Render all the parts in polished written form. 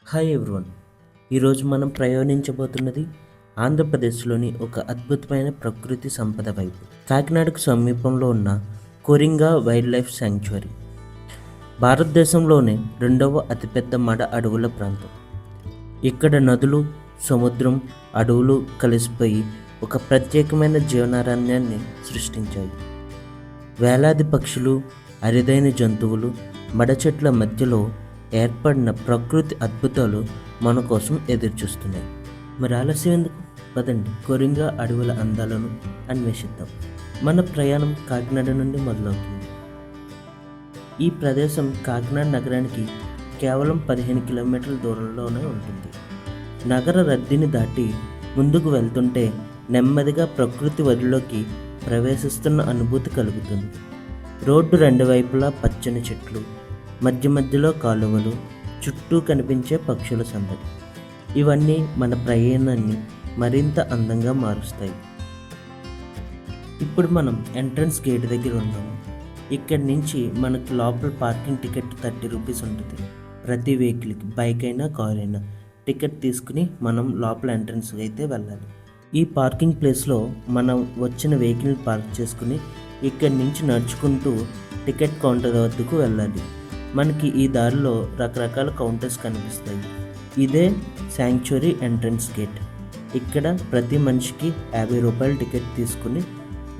Hi everyone. ఈరోజు మనం ప్రయాణించబోతున్నది ఆంధ్రప్రదేశ్లోని ఒక అద్భుతమైన ప్రకృతి సంపద వైపు. కాకినాడకు సమీపంలో ఉన్న కొరింగా వైల్డ్ లైఫ్ శాంక్చురీ భారతదేశంలోనే రెండవ అతిపెద్ద మడ అడవుల ప్రాంతం. ఇక్కడ నదులు, సముద్రం, అడవులు కలిసిపోయి ఒక ప్రత్యేకమైన జీవనారణ్యాన్ని సృష్టించాయి. వేలాది పక్షులు, అరుదైన జంతువులు, మడ చెట్ల మధ్యలో ఏర్పడిన ప్రకృతి అద్భుతాలు మన కోసం ఎదురుచూస్తున్నాయి. మరి ఆలస్యం ఎందుకు? పదండి, కొరింగా అడవుల అందాలను అన్వేషిద్దాం. మన ప్రయాణం కాకినాడ నుండి మొదలవుతుంది. ఈ ప్రదేశం కాకినాడ నగరానికి కేవలం 15 కిలోమీటర్ల దూరంలోనే ఉంటుంది. నగర రద్దీని దాటి ముందుకు వెళ్తుంటే నెమ్మదిగా ప్రకృతి వదిలోకి ప్రవేశిస్తున్న అనుభూతి కలుగుతుంది. రోడ్డు రెండు వైపులా పచ్చని చెట్లు, మధ్య మధ్యలో కాలువలు, చుట్టూ కనిపించే పక్షుల సందడి, ఇవన్నీ మన ప్రయాణాన్ని మరింత అందంగా మారుస్తాయి. ఇప్పుడు మనం ఎంట్రన్స్ గేట్ దగ్గర ఉన్నాము. ఇక్కడి నుంచి మనకి లోపల పార్కింగ్ టికెట్ 30 రూపీస్ ఉంటుంది. ప్రతి వెహికల్కి, బైక్ అయినా కార్ అయినా టికెట్ తీసుకుని మనం లోపల ఎంట్రన్స్ అయితే వెళ్ళాలి. ఈ పార్కింగ్ ప్లేస్లో మనం వచ్చిన వెహికల్ పార్క్ చేసుకుని ఇక్కడి నుంచి నడుచుకుంటూ టికెట్ కౌంటర్ వద్దకు వెళ్ళాలి. మనకి ఈ దారిలో రకరకాల కౌంటర్స్ కనిపిస్తాయి. ఇదే శాంక్చురీ ఎంట్రన్స్ గేట్. ఇక్కడ ప్రతి మనిషికి 50 రూపాయల టికెట్ తీసుకుని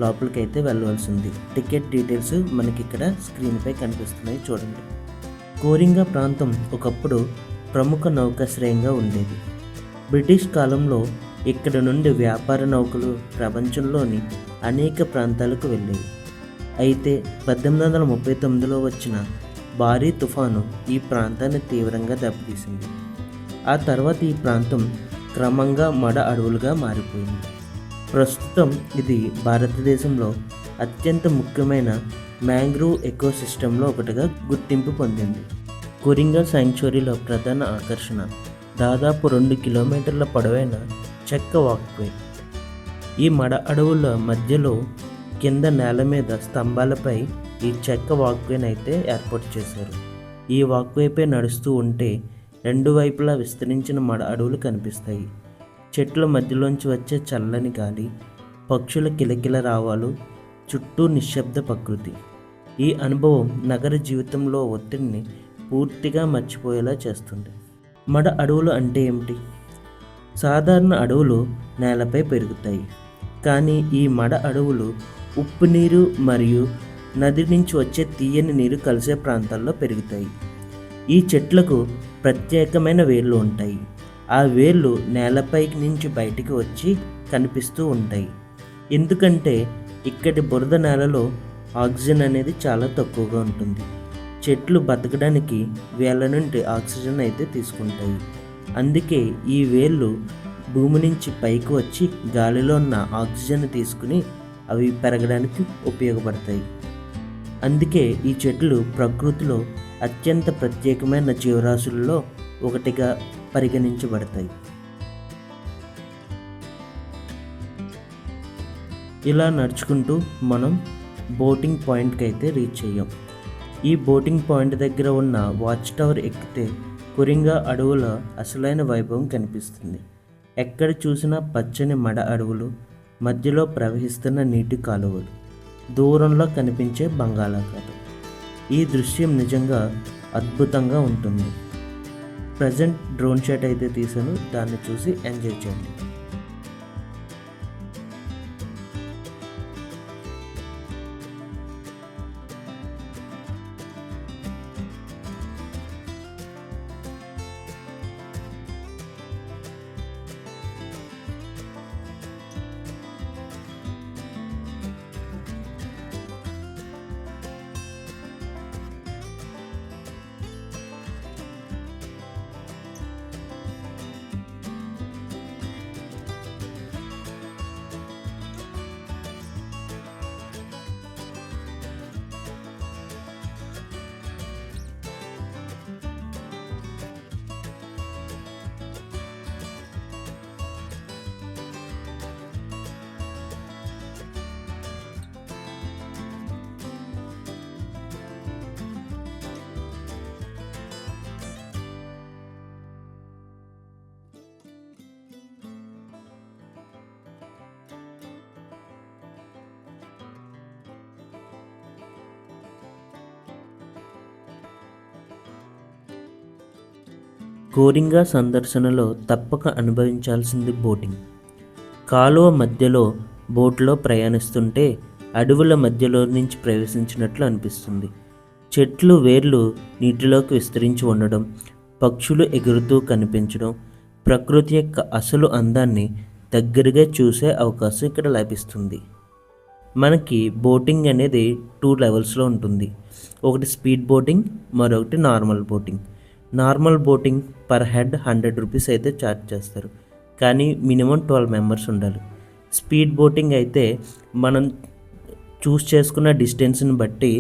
లోపలికి అయితే వెళ్ళవలసింది. టికెట్ డీటెయిల్స్ మనకి ఇక్కడ స్క్రీన్పై కనిపిస్తున్నాయి, చూడండి. కోరింగా ప్రాంతం ఒకప్పుడు ప్రముఖ నౌకాశ్రయంగా ఉండేది. బ్రిటిష్ కాలంలో ఇక్కడ నుండి వ్యాపార నౌకలు ప్రపంచంలోని అనేక ప్రాంతాలకు వెళ్ళేవి. అయితే 1839లో వచ్చిన భారీ తుఫాను ఈ ప్రాంతాన్ని తీవ్రంగా దెబ్బతీసింది. ఆ తర్వాత ఈ ప్రాంతం క్రమంగా మడ అడవులుగా మారిపోయింది. ప్రస్తుతం ఇది భారతదేశంలో అత్యంత ముఖ్యమైన మ్యాంగ్రూవ్ ఎకోసిస్టంలో ఒకటిగా గుర్తింపు పొందింది. కొరింగా శాంక్చురీలో ప్రధాన ఆకర్షణ దాదాపు 2 కిలోమీటర్ల పొడవైన చెక్క వాక్వే. ఈ మడ అడవుల మధ్యలో కింద నేల మీద స్తంభాలపై ఈ చెక్క వాక్వేని అయితే ఏర్పాటు చేశారు. ఈ వాక్వేపై నడుస్తూ ఉంటే రెండు వైపులా విస్తరించిన మడ అడవులు కనిపిస్తాయి. చెట్ల మధ్యలోంచి వచ్చే చల్లని గాలి, పక్షుల కిలకిల రావాలు, చుట్టూ నిశ్శబ్ద ప్రకృతి. ఈ అనుభవం నగర జీవితంలో ఒత్తిడిని పూర్తిగా మర్చిపోయేలా చేస్తుంది. మడ అడవులు అంటే ఏమిటి? సాధారణ అడవులు నేలపై పెరుగుతాయి, కానీ ఈ మడ అడవులు ఉప్పు నీరు మరియు నది నుంచి వచ్చే తీయని నీరు కలిసే ప్రాంతాల్లో పెరుగుతాయి. ఈ చెట్లకు ప్రత్యేకమైన వేళ్ళు ఉంటాయి. ఆ వేళ్ళు నేలపై నుంచి బయటికి వచ్చి కనిపిస్తూ ఉంటాయి. ఎందుకంటే ఇక్కడి బురద నేలలో ఆక్సిజన్ అనేది చాలా తక్కువగా ఉంటుంది. చెట్లు బతకడానికి వేళ్ళ నుండి ఆక్సిజన్ అయితే తీసుకుంటాయి. అందుకే ఈ వేళ్ళు భూమి నుంచి పైకి వచ్చి గాలిలో ఉన్న ఆక్సిజన్ తీసుకుని అవి పెరగడానికి ఉపయోగపడతాయి. అందుకే ఈ చెట్లు ప్రకృతిలో అత్యంత ప్రత్యేకమైన జీవరాశులలో ఒకటిగా పరిగణించబడతాయి. ఇలా నడుచుకుంటూ మనం బోటింగ్ పాయింట్కి అయితే రీచ్ అయ్యాం. ఈ బోటింగ్ పాయింట్ దగ్గర ఉన్న వాచ్ టవర్ ఎక్కితే కొరింగా అడవుల అసలైన వైభవం కనిపిస్తుంది. ఎక్కడ చూసినా పచ్చని మడ అడవులు, మధ్యలో ప్రవహిస్తున్న నీటి కాలువలు, దూరంలో కనిపించే బంగాళాఖాతం. ఈ దృశ్యం నిజంగా అద్భుతంగా ఉంటుంది. ప్రజెంట్ డ్రోన్ షాట్ అయితే తీసాను, దాన్ని చూసి ఎంజాయ్ చేయండి. కోరింగా సందర్శనలో తప్పక అనుభవించాల్సింది బోటింగ్. కాలువ మధ్యలో బోట్లో ప్రయాణిస్తుంటే అడవుల మధ్యలో నుంచి ప్రవేశించినట్లు అనిపిస్తుంది. చెట్లు వేర్లు నీటిలోకి విస్తరించి ఉండడం, పక్షులు ఎగురుతూ కనిపించడం, ప్రకృతి యొక్క అసలు అందాన్ని దగ్గరగా చూసే అవకాశం ఇక్కడ లభిస్తుంది. మనకి బోటింగ్ అనేది 2 లెవెల్స్లో ఉంటుంది. ఒకటి స్పీడ్ బోటింగ్, మరొకటి normal boating. Normal boating per head 100 rupees అయితే ఛార్జ్ చేస్తారు, కానీ మినిమం 12 మెంబర్స్ ఉండాలి. స్పీడ్ బోటింగ్ అయితే మనం చూస్ చేసుకున్న డిస్టెన్స్ని బట్టి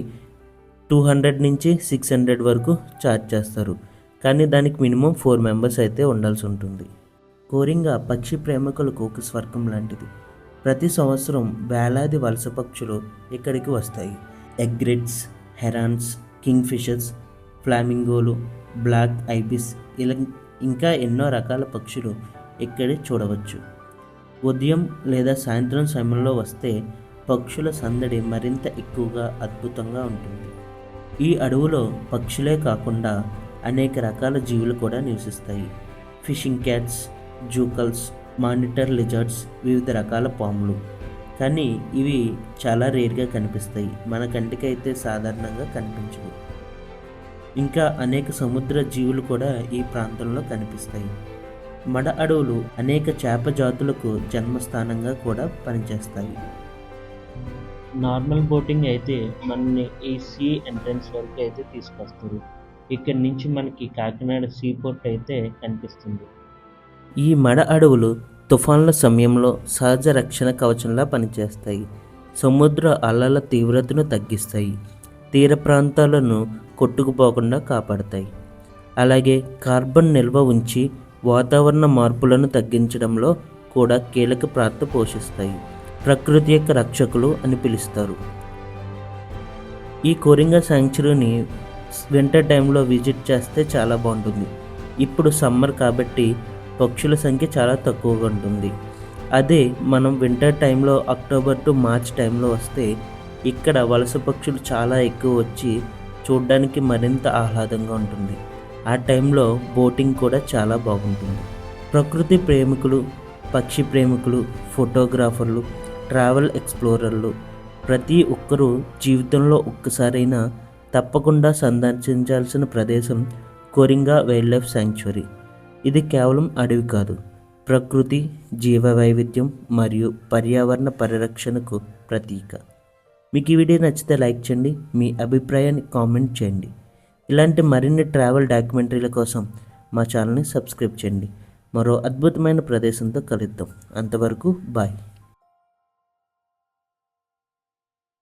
200 నుంచి 600 వరకు ఛార్జ్ చేస్తారు, కానీ దానికి మినిమం 4 మెంబర్స్ అయితే ఉండాల్సి ఉంటుంది. కోరింగా పక్షి ప్రేమికులకు ఒక స్వర్గం లాంటిది. ప్రతి సంవత్సరం వేలాది వలస పక్షులు ఇక్కడికి వస్తాయి. ఎగ్రెట్స్, హెరాన్స్, కింగ్ ఫిషర్స్, ఫ్లామింగోలు, బ్లాక్ ఐబిస్ ఇలా ఇంకా ఎన్నో రకాల పక్షులు ఇక్కడే చూడవచ్చు. ఉదయం లేదా సాయంత్రం సమయంలో వస్తే పక్షుల సందడి మరింత ఎక్కువగా అద్భుతంగా ఉంటుంది. ఈ అడవులో పక్షులే కాకుండా అనేక రకాల జీవులు కూడా నివసిస్తాయి. ఫిషింగ్ క్యాట్స్, జూకల్స్, మానిటర్ లిజర్డ్స్, వివిధ రకాల పాములు. కానీ ఇవి చాలా రేర్గా కనిపిస్తాయి, మన కంటికి అయితే సాధారణంగా కనిపించవు. ఇంకా అనేక సముద్ర జీవులు కూడా ఈ ప్రాంతంలో కనిపిస్తాయి. మడ అడవులు అనేక చేప జాతులకు జన్మస్థానంగా కూడా పనిచేస్తాయి. నార్మల్ బోటింగ్ అయితే మనని ఈ సీ ఎంట్రన్స్ వరకు అయితే తీసుకొస్తారు. ఇక్కడి నుంచి మనకి కాకినాడ సీ పోర్ట్ అయితే కనిపిస్తుంది. ఈ మడ అడవులు తుఫాన్ల సమయంలో సహజ రక్షణ కవచంలా పనిచేస్తాయి. సముద్ర అలల తీవ్రతను తగ్గిస్తాయి, తీర ప్రాంతాలను కొట్టుకుపోకుండా కాపాడతాయి. అలాగే కార్బన్ నిల్వ ఉంచి వాతావరణ మార్పులను తగ్గించడంలో కూడా కీలక పాత్ర పోషిస్తాయి. ప్రకృతి యొక్క రక్షకులు అని పిలుస్తారు. ఈ కోరింగా శాంక్చురీని వింటర్ టైంలో విజిట్ చేస్తే చాలా బాగుంటుంది. ఇప్పుడు సమ్మర్ కాబట్టి పక్షుల సంఖ్య చాలా తక్కువగా ఉంటుంది. అదే మనం వింటర్ టైంలో అక్టోబర్ టు మార్చ్ టైంలో వస్తే ఇక్కడ వలస పక్షులు చాలా ఎక్కువ వచ్చి చూడడానికి మరింత ఆహ్లాదంగా ఉంటుంది. ఆ టైంలో బోటింగ్ కూడా చాలా బాగుంటుంది. ప్రకృతి ప్రేమికులు, పక్షి ప్రేమికులు, ఫోటోగ్రాఫర్లు, ట్రావెల్ ఎక్స్ప్లోరర్లు ప్రతి ఒక్కరూ జీవితంలో ఒక్కసారైనా తప్పకుండా సందర్శించాల్సిన ప్రదేశం కోరింగా వైల్డ్ లైఫ్ శాంక్చురీ. ఇది కేవలం అడవి కాదు, ప్రకృతి, జీవ వైవిధ్యం మరియు పర్యావరణ పరిరక్షణకు ప్రతీక. మీకు ఈ వీడియో నచ్చితే లైక్ చేయండి, మీ అభిప్రాయాన్ని కామెంట్ చేయండి. ఇలాంటి మరిన్ని ట్రావెల్ డాక్యుమెంటరీల కోసం మా ఛానల్ని సబ్స్క్రైబ్ చేయండి. మరో అద్భుతమైన ప్రదేశంతో కలుద్దాం. అంతవరకు బాయ్.